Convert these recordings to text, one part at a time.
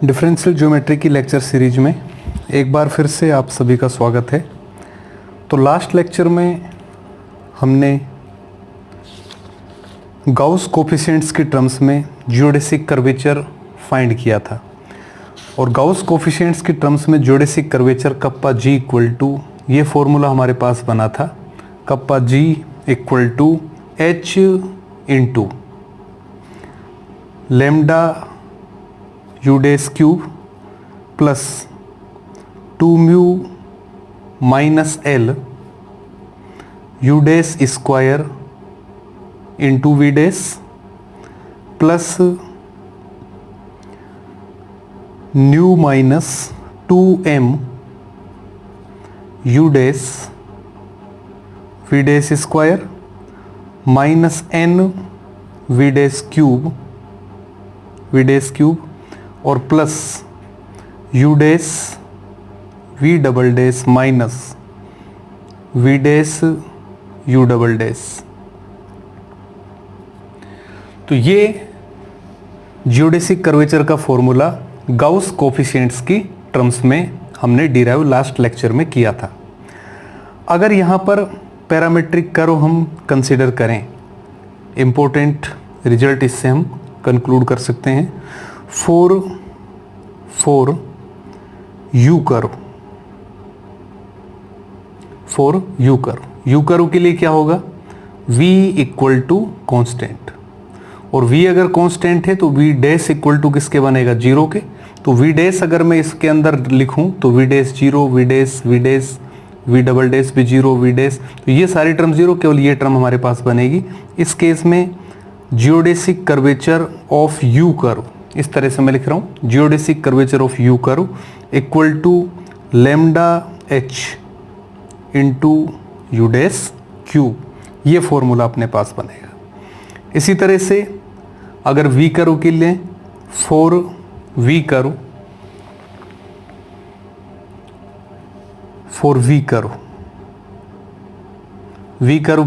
Differential geometry की lecture series में एक बार फिर से आप सभी का स्वागत है। तो लास्ट लेक्चर में हमने गाउस कोफिशिएंट्स की टर्म्स में जियोडेसिक कर्वेचर फाइंड किया था और गाउस कोफिशिएंट्स की टर्म्स में geodesic curvature kappa ji equal to, ये फॉर्मूला हमारे पास बना था, kappa ji equal to h into lambda u dash cube plus 2 mu minus l u dash square into v dash plus nu minus 2m u dash square minus n v dash cube और plus u dash we double dash minus v dash u double dash. तो ये geodesic curvature का formula Gauss coefficients की terms में हमने derive last lecture में किया था। अगर यहाँ पर पैरामेट्रिक कर्व हम कंसीडर करें, इम्पोर्टेंट रिजल्ट इससे हम कंक्लूड कर सकते हैं। फॉर यू कर्व के लिए क्या होगा, v इक्वल टू कॉन्स्टेंट, और v अगर कॉन्स्टेंट है तो v डैश इक्वल टू किसके बनेगा, जीरो के। तो v डैश अगर मैं इसके अंदर लिखूं तो v dash zero, v dash v double dash भी जीरो, v डैश, तो ये सारी टर्म जीरो, केवल ये टर्म हमारे पास बनेगी। इस केस में geodesic curvature of u curve, इस तरह से मैं लिख रहा हूँ, geodesic curvature of u curve equal to lambda h into u dash cube, ये फॉर्मूला अपने पास बनेगा। इसी तरह से अगर वी कर्व के लिए, फॉर वी कर्व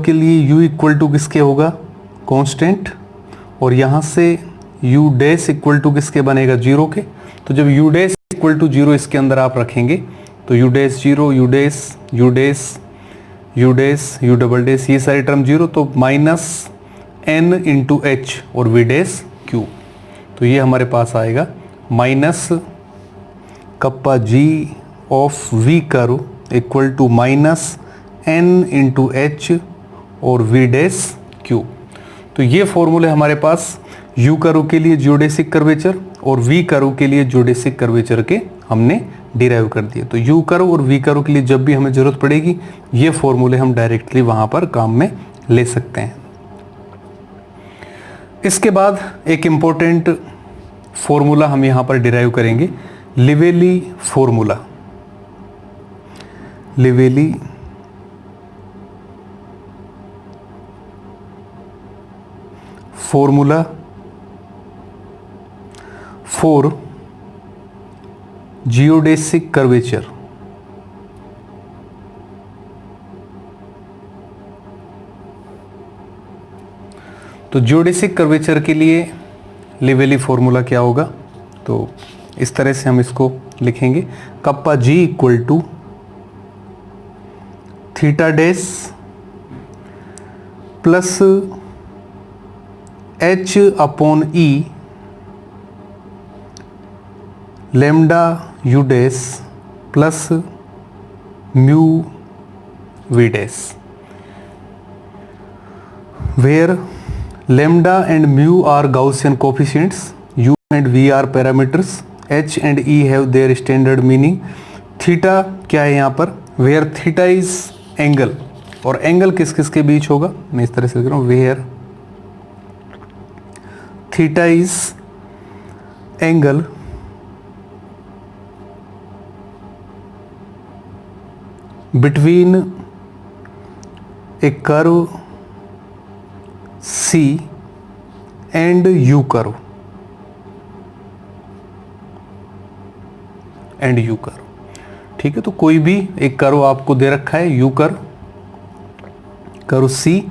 के लिए u इक्वल टू किसके होगा, कांस्टेंट, और यहाँ से u डैश इक्वल टू किसके बनेगा, जीरो के। तो जब u dash equal to zero इसके अंदर आप रखेंगे तो u dash zero, u double dash, ये सारी टर्म जीरो, तो माइनस n इंटू एच और v डैश क्यू, तो ये हमारे पास आएगा minus kappa g of v curve equal to minus n into h और v डैश क्यू। तो ये फॉर्मूले हमारे पास u कर्व के लिए जियोडेसिक कर्वेचर और v कर्व के लिए जियोडेसिक कर्वेचर के हमने डिराइव कर दिए। तो u कर्व और v कर्व के लिए जब भी हमें जरूरत पड़ेगी ये फॉर्मूले हम डायरेक्टली वहां पर काम में ले सकते हैं। इसके बाद एक इम्पोर्टेंट फॉर्मूला हम यहां पर डिराइव करेंगे, Liouville formula. Liouville formula for geodesic curvature. तो जियोडेसिक कर्वेचर के लिए लिवेली फॉर्मूला क्या होगा, तो इस तरह से हम इसको लिखेंगे, kappa ji equal to theta dash plus h upon E lambda you dash plus mu v dash, where lambda and mu are Gaussian coefficients, u and v are parameters, h and e have their standard meaning. Theta क्या है यहाँ पर, where theta is angle, और angle किस किस के बीच होगा, मैं इस तरह से लिख रहा हूँ, where theta is angle between a curve C and U curve, ठीक है। तो कोई भी एक कर्व आपको दे रखा है, U कर्व C,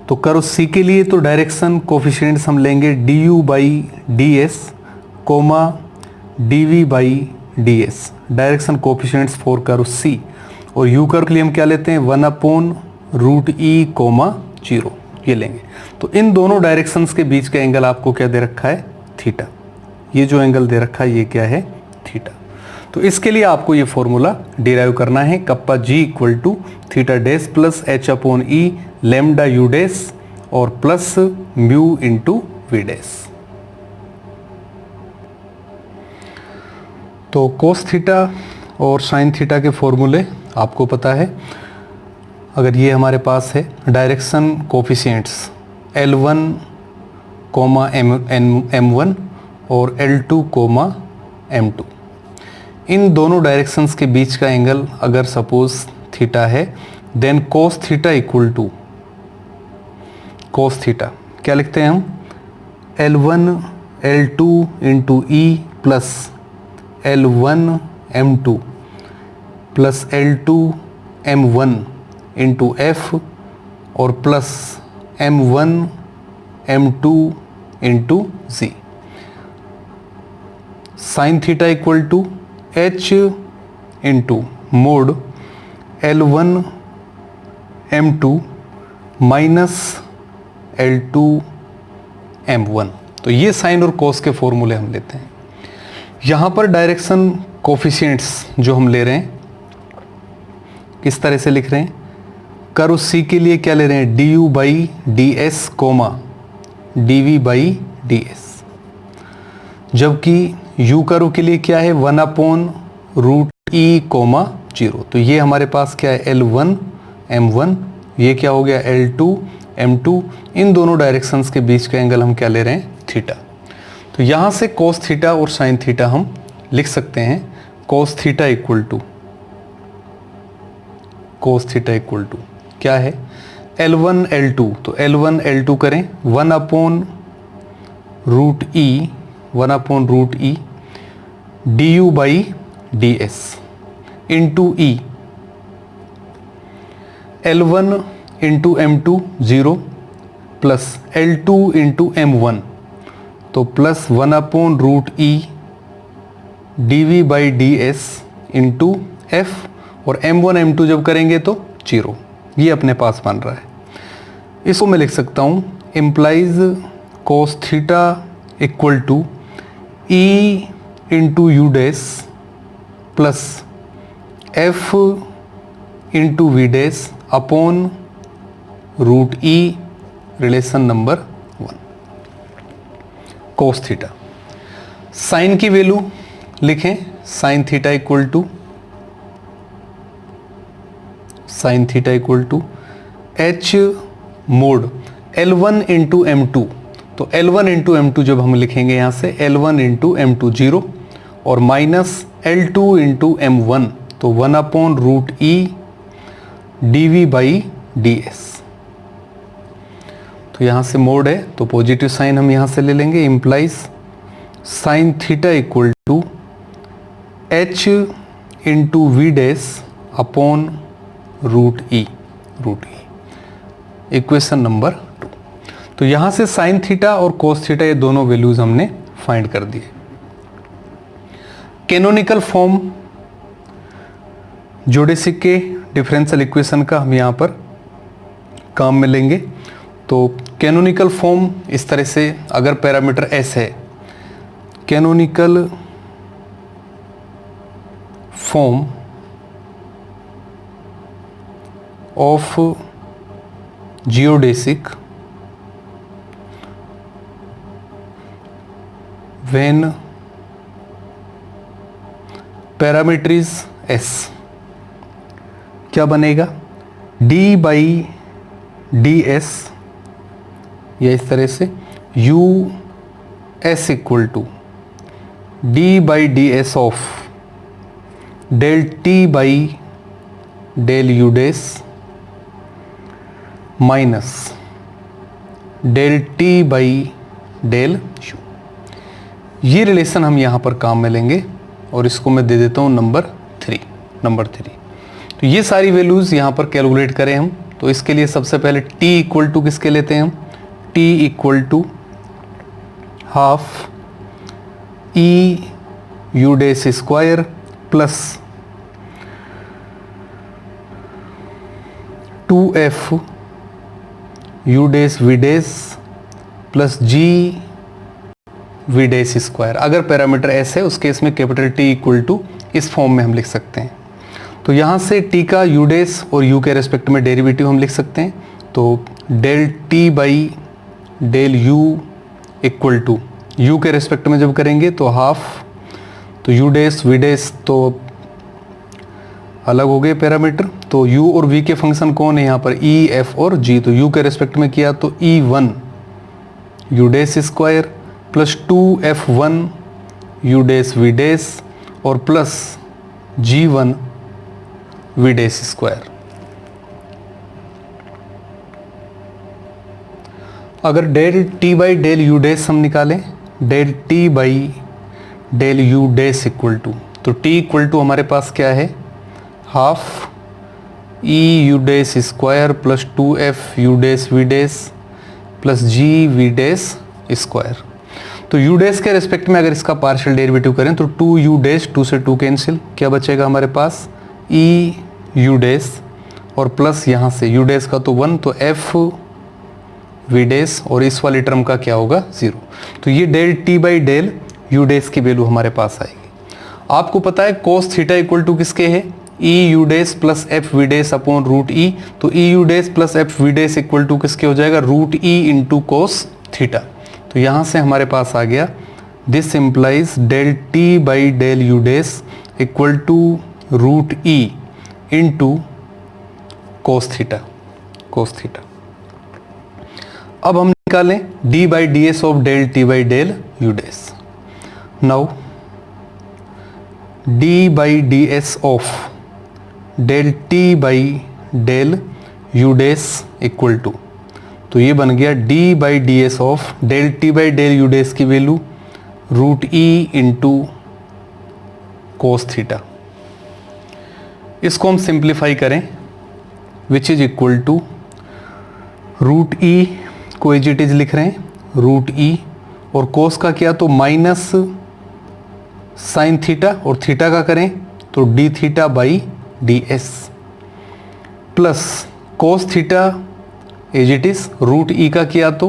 तो कर्व सी के लिए तो डायरेक्शन कोफिशिएंट्स हम लेंगे D you by D S comma D we by D S, direction coefficients for curve C, और यू कर्व के लिए हम क्या लेते हैं 1/√E, 0 ये लेंगे। तो इन दोनों डायरेक्शंस के बीच का एंगल आपको क्या दे रखा है, थीटा। ये जो एंगल दे रखा है ये क्या है, थीटा। तो इसके लिए आपको ये फॉर्मूला डिराइव करना है, kappa ji equal to theta dash plus H upon E lambda you dash और plus mu into we dash. तो कोस थीटा और साइन थीटा के फॉर्मूले आपको पता है। अगर ये हमारे पास है डायरेक्शन कोफिशिएंट्स L1, M1 और L2, M2, इन दोनों डायरेक्शंस के बीच का एंगल अगर सपोज थीटा है, then cos theta equal to cos theta क्या लिखते हैं हम, L1 L2 into E plus L1 M2 plus L2 M1 into F और plus M1 M2 into Z। Sine theta equal to H into mod L1 M2 minus L2 M1। तो ये sign और कोस के फॉर्मूले हम लेते हैं। यहाँ पर डायरेक्शन कोफिशिएंट्स जो हम ले रहे हैं किस तरह से लिख रहे हैं, कर्व सी के लिए क्या ले रहे हैं, d you by D S comma D we by D s, जबकि यू कर्व के लिए क्या है 1/√E, 0। तो ये हमारे पास क्या है L1 M1, ये क्या हो गया L2 M2। इन दोनों डायरेक्शंस के बीच का एंगल हम क्या ले रहे हैं, थीटा। तो यहाँ से कोस थीटा और साइन थीटा हम लिख सकते हैं, कोस थीटा इक्वल टू क्या है L1 L2, तो L1 L2 करें 1/√E d you by D s into E, L1 into M2 0 plus L2 into M1, तो plus 1/√E d we by D s into F, और M1 M2 जब करेंगे तो 0, ये अपने पास बन रहा है। इसको मैं लिख सकता हूँ implies cos theta equal to E into u dash plus F into we dash upon √E, relation number 1। Cos theta, sine की वैल्यू लिखें, sine theta equal to H mod L1 into M2, तो L1 into M2 जब हम लिखेंगे यहाँ से L1 into M2 0 और minus L2 into M1, तो 1/√E d we by D s. तो यहाँ से मोड है तो पॉजिटिव साइन हम यहाँ से ले लेंगे, implies sine theta equal to H into we dash upon √E, equation number 2। तो यहाँ से साइन थीटा और कोस थीटा ये दोनों वैल्यूज हमने फाइंड कर दिए। कैनोनिकल फॉर्म जोडेसिक के डिफरेंशियल इक्वेशन का हम यहाँ पर काम में लेंगे। तो कैनोनिकल फॉर्म इस तरह से, अगर पैरामीटर S है, canonical form of geodesic when parameter is S, क्या बनेगा d बाई डी एस, या इस तरह से u s equal to d by D s of del t by del u dash minus del t by del u। ये relation हम यहाँ पर काम में लेंगे और इसको मैं दे देता हूँ नंबर 3। तो ये सारी वैल्यूज़ यहाँ पर कैलकुलेट करें हम, तो इसके लिए सबसे पहले t इक्वल टू किसके लेते हैं हम, t equal to half E u dash square plus 2f u dash v dash plus g v dash square. अगर पैरामीटर एस है उस केस में कैपिटल टी इक्वल टू इस फॉर्म में हम लिख सकते हैं। तो यहाँ से टी का यू डैश और यू के रेस्पेक्ट में डेरिवेटिव हम लिख सकते हैं। तो del T by del u equal to u के रेस्पेक्ट में जब करेंगे तो हाफ, तो यू डैश वी डैश तो अलग हो गए पैरामीटर। तो u और v के फंक्शन कौन है यहाँ पर, e, f और g। तो u के रेस्पेक्ट में किया तो e1 u dash square plus 2f1 u dash v dash और plus g1 v dash square. अगर del t by del u dash हम निकालें, del t by del u dash equal to, तो t equal to हमारे पास क्या है, half e u dash square plus 2f u dash v dash plus g v dash square. तो u dash के respect में अगर इसका पार्शियल डेरिवेटिव करें तो 2 यू डैश, 2 से 2 कैंसिल, क्या बचेगा हमारे पास ई यू डैश और प्लस यहाँ से यू डैश का तो 1, तो एफ वी डैश और इस वाली टर्म का क्या होगा 0। तो ये del T by del u dash की वैल्यू हमारे पास आएगी। आपको पता है कोस थीटा इक्वल टू किसके है, e u dash plus f v dash upon root e. तो ई u dash plus f v dash equal to किसके हो जाएगा, root e into cos theta. तो यहाँ से हमारे पास आ गया this implies del T by del u dash equal to root e into cos theta, cos theta. अब हम निकालें d by D s of del T by del u dash. Now d by D s of del T by del u dash equal to, तो ये बन गया d by D s of del T by del u dash की value root e into cos theta. इसको हम simplify करें which is equal to root e को as it is लिख रहे हैं, रूट ई और कोस का किया तो माइनस साइन थीटा और थीटा का करें तो d theta by D s plus cos theta as it is root e का किया तो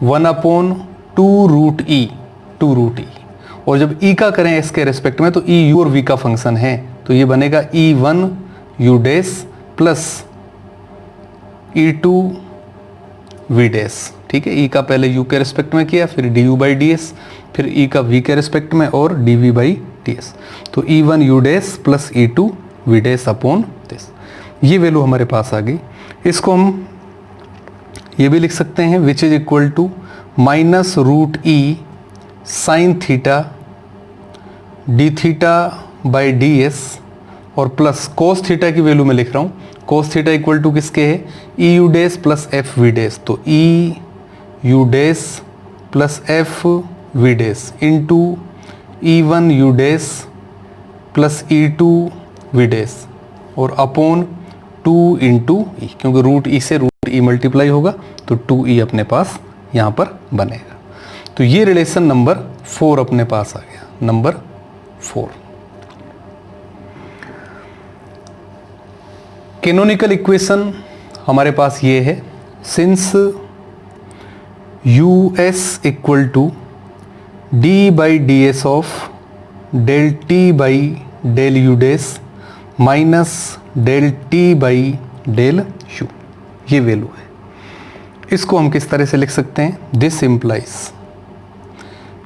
1/2 रूट ई, 2 रूट ई। और जब ई का करें इसके रेस्पेक्ट में तो ई यू और वी का फंक्शन है तो ये बनेगा E1 u dash plus E2 v dash. ठीक है, ई का पहले यू के रेस्पेक्ट में किया, फिर d you by D s, फिर ई का वी के रेस्पेक्ट में और d we by D s. तो E1 u dash plus E2 v dash upon this, ये वैल्यू हमारे पास आ गई। इसको हम ये भी लिख सकते हैं which is equal to minus root E sine theta d theta by D s और प्लस कोस थीटा की वैल्यू मैं लिख रहा हूँ, कोस थीटा इक्वल टू किसके है, e u dash plus f v dash. तो ई u dash plus f v dash into E1 u dash plus E2 v dash और अपॉन 2 इंटू ई, क्योंकि रूट ई से रूट ई मल्टीप्लाई होगा तो 2e अपने पास यहाँ पर बनेगा। तो ये रिलेशन नंबर 4 अपने पास आ गया, नंबर 4। कैनोनिकल इक्वेशन हमारे पास ये है, since u s equal to d by D s of del T by del u dash minus del T by del u, ये वैल्यू है। इसको हम किस तरह से लिख सकते हैं, this implies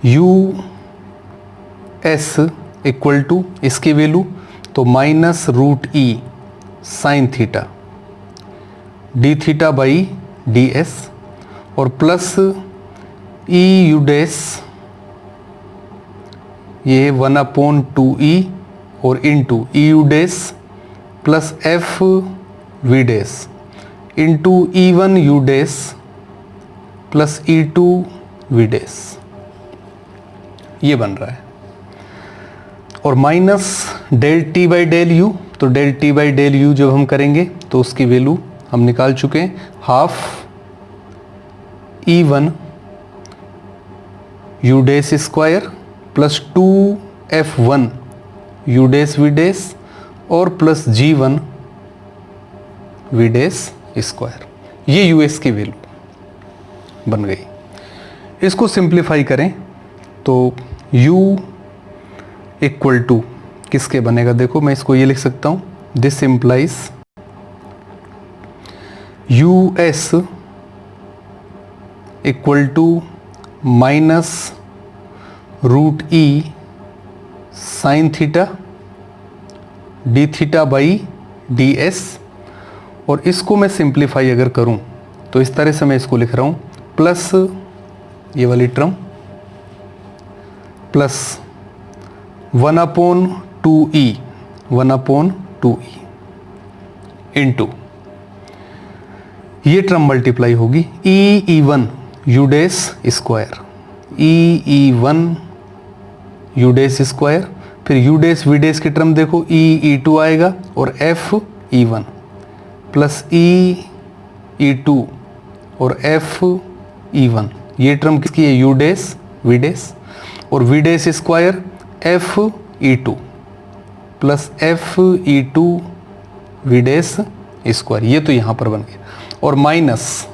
u s equal to इसकी वैल्यू तो minus root E sine theta d theta by D s और प्लस ई यू डैश, ये 1/2e और into E u dash plus f v dash into E1 u dash plus E2 v dash, ये बन रहा है। और minus del T by del u, तो del T by del u जब हम करेंगे तो उसकी वैल्यू हम निकाल चुके हैं, half E1 u dash square plus 2 F1 U dash V dash और plus G1 V dash square, ये US की वैल्यू बन गई। इसको सिंप्लीफाई करें तो U इक्वल टू किसके बनेगा, देखो मैं इसको ये लिख सकता हूँ, this implies US equal to minus root E sine theta d theta by D s, और इसको मैं सिंप्लीफाई अगर करूं तो इस तरह से मैं इसको लिख रहा हूं, प्लस ये वाली टर्म प्लस 1/2E इंटू ये टर्म मल्टीप्लाई होगी E1 U dash square, E1 U dash square, फिर U डैश V डैश की टर्म देखो E2 आएगा और FE1 प्लस E2 और FE1, ये टर्म किसकी है, U डैश V डैश, और V dash square FE2 plus FE2 V dash square, ये तो यहाँ पर बन गया, और माइनस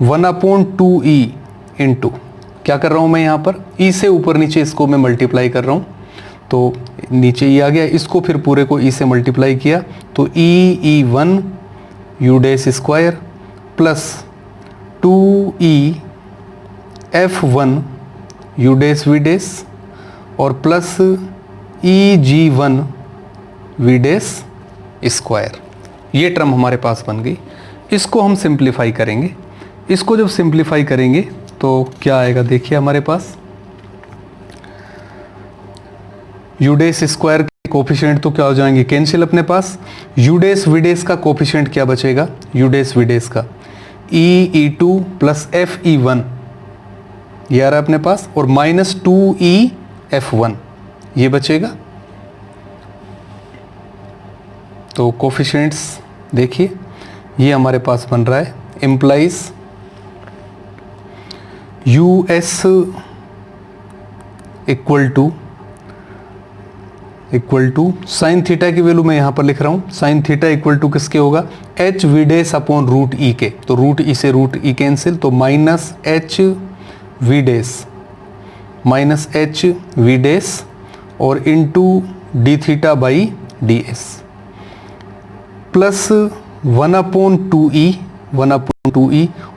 1/2E इंटू क्या कर रहा हूँ मैं यहाँ पर, E से ऊपर नीचे इसको मैं मल्टीप्लाई कर रहा हूँ, तो नीचे E आ गया, इसको फिर पूरे को E से मल्टीप्लाई किया तो E1 U dash square plus 2E F1 U dash V dash और plus EG1 V dash square, ये टर्म हमारे पास बन गई। इसको हम सिंप्लीफाई करेंगे, इसको जब सिंप्लीफाई करेंगे तो क्या आएगा, देखिए हमारे पास U डैश स्क्वायर के कोफिशिएंट तो क्या हो जाएंगे, कैंसिल अपने पास, U डैश V डैश का कोफिशिएंट क्या बचेगा, U डैश V डैश का E2 प्लस FE1 ये आ रहा है अपने पास, और माइनस 2E F1 ये बचेगा। तो कोफिशिएंट्स देखिए ये हमारे पास बन रहा है, implies US equal to sine theta की वैल्यू मैं यहाँ पर लिख रहा हूँ, साइन थीटा इक्वल टू किसके होगा, h we dash upon root e के, तो रूट ई से रूट ई कैंसिल, तो माइनस एच वी डैश और into D theta by D s plus 1/2E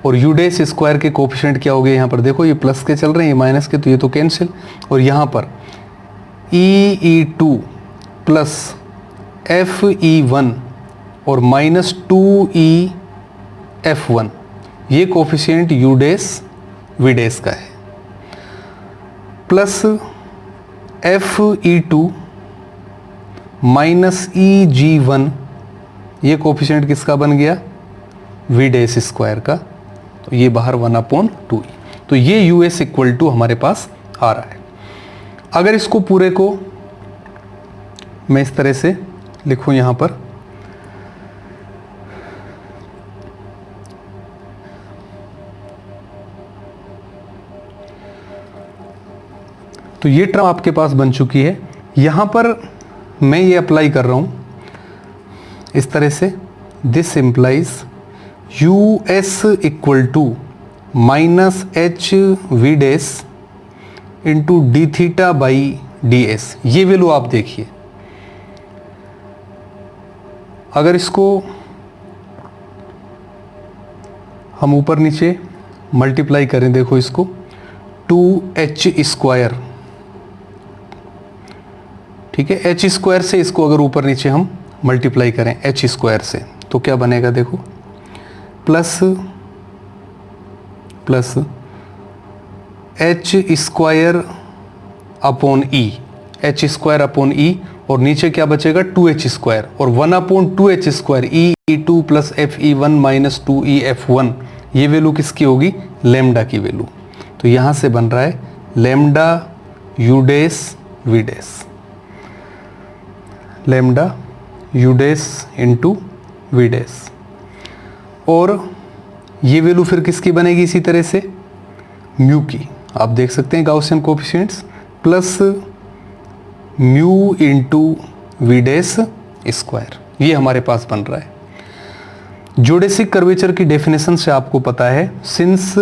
और U डैश स्क्वायर के कोफिशिएंट क्या हो गए यहाँ पर, देखो ये प्लस के चल रहे हैं, ये माइनस के, तो ये तो कैंसिल, और यहाँ पर E2 प्लस FE1 और माइनस 2EF1 ये coefficient U dash V dash का है, प्लस FE2 माइनस EG1 ये कोफिशिएंट किसका बन गया, V डैश स्क्वायर का, तो ये बाहर 1/2E, तो ये US इक्वल टू हमारे पास आ रहा है। अगर इसको पूरे को मैं इस तरह से लिखूं यहाँ पर, तो ये टर्म आपके पास बन चुकी है। यहाँ पर मैं ये अप्लाई कर रहा हूँ इस तरह से, this implies US equal to minus H we dash into D theta by D S, ये वैल्यू आप देखिए, अगर इसको हम ऊपर नीचे मल्टीप्लाई करें, देखो इसको 2H स्क्वायर, ठीक है, H स्क्वायर से इसको अगर ऊपर नीचे हम मल्टीप्लाई करें H स्क्वायर से, तो क्या बनेगा, देखो plus H square upon E, H square upon E, और नीचे क्या बचेगा 2H स्क्वायर, और 1/2H square E2 plus FE1 minus 2EF1, ये वैल्यू किसकी होगी, लेमडा की वैल्यू। तो यहाँ से बन रहा है lambda U dash V dash, lambda U dash into V dash, और ये वैल्यू फिर किसकी बनेगी, इसी तरह से म्यू की, आप देख सकते हैं Gaussian coefficients, plus mu into we dash square, ये हमारे पास बन रहा है। ज्योडेसिक कर्वेचर की डेफिनेशन से आपको पता है, since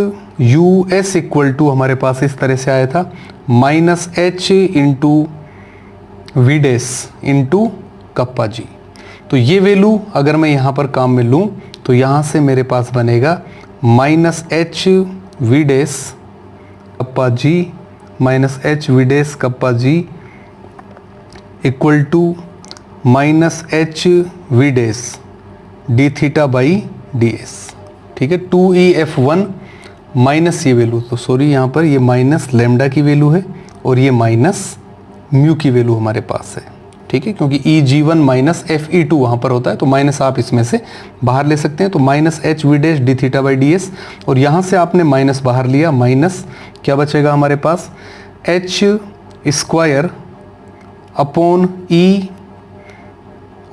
u s equal to हमारे पास इस तरह से आया था minus h into we dash into kappa g. तो ये वैल्यू अगर मैं यहाँ पर काम में लूँ तो यहाँ से मेरे पास बनेगा minus H we dash kappa G minus H we dash kappa ji equal to minus H we dash D theta by D S. ठीक है, 2EF1 माइनस ये वैल्यू, तो सॉरी यहाँ पर ये माइनस लेमडा की वैल्यू है और ये माइनस म्यू की वैल्यू हमारे पास है। ठीक है, क्योंकि EG1 माइनस FE2 वहाँ पर होता है, तो माइनस आप इसमें से बाहर ले सकते हैं। तो minus H we dash D theta by D s, और यहाँ से आपने माइनस बाहर लिया, माइनस क्या बचेगा हमारे पास एच स्क्वायर अपॉन ई,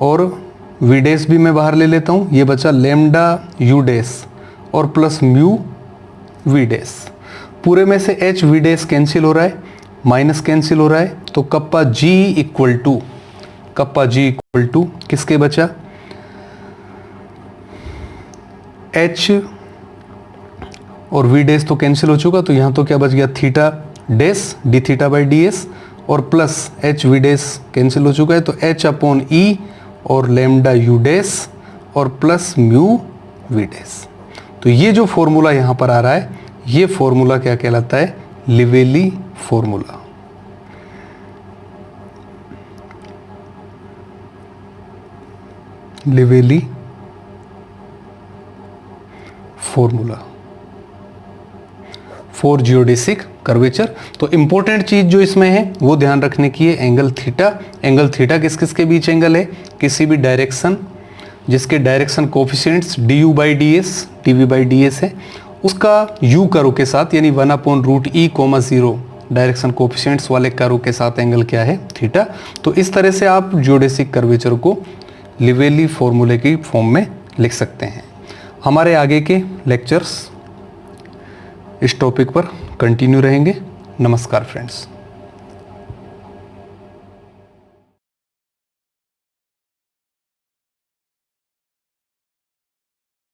और वी डैश भी मैं बाहर ले लेता हूँ, ये बचा लेमडा यू डैश और प्लस म्यू वी डैश। पूरे में से एच वी डैश कैंसिल हो रहा है, माइनस कैंसिल हो रहा है, तो कप्पा जी इक्वल टू किसके बचा, एच और वी डैश तो कैंसिल हो चुका, तो यहाँ तो क्या बच गया theta dash D theta by D s और plus h we dash cancel हो चुका है, तो एच अपॉन ई और लेमडा यू डैश और प्लस म्यू वी डैश। तो ये जो फॉर्मूला यहाँ पर आ रहा है, ये फॉर्मूला क्या कहलाता है, Liouville formula. Liouville formula for geodesic curvature. तो इंपॉर्टेंट चीज जो इसमें है वो ध्यान रखने की है, एंगल थीटा। एंगल थीटा किस किस के बीच एंगल है, किसी भी डायरेक्शन जिसके direction coefficients D you by D S D we by D S है, उसका यू कर्व के साथ यानी 1/√E, 0 डायरेक्शन कोफिशिएंट्स वाले कर्व के साथ एंगल क्या है, थीटा। तो इस तरह से आप जियोडेसिक कर्वेचर को लिवेली फॉर्मूले की फॉर्म में लिख सकते हैं। हमारे आगे के लेक्चर्स इस टॉपिक पर कंटिन्यू रहेंगे। नमस्कार फ्रेंड्स।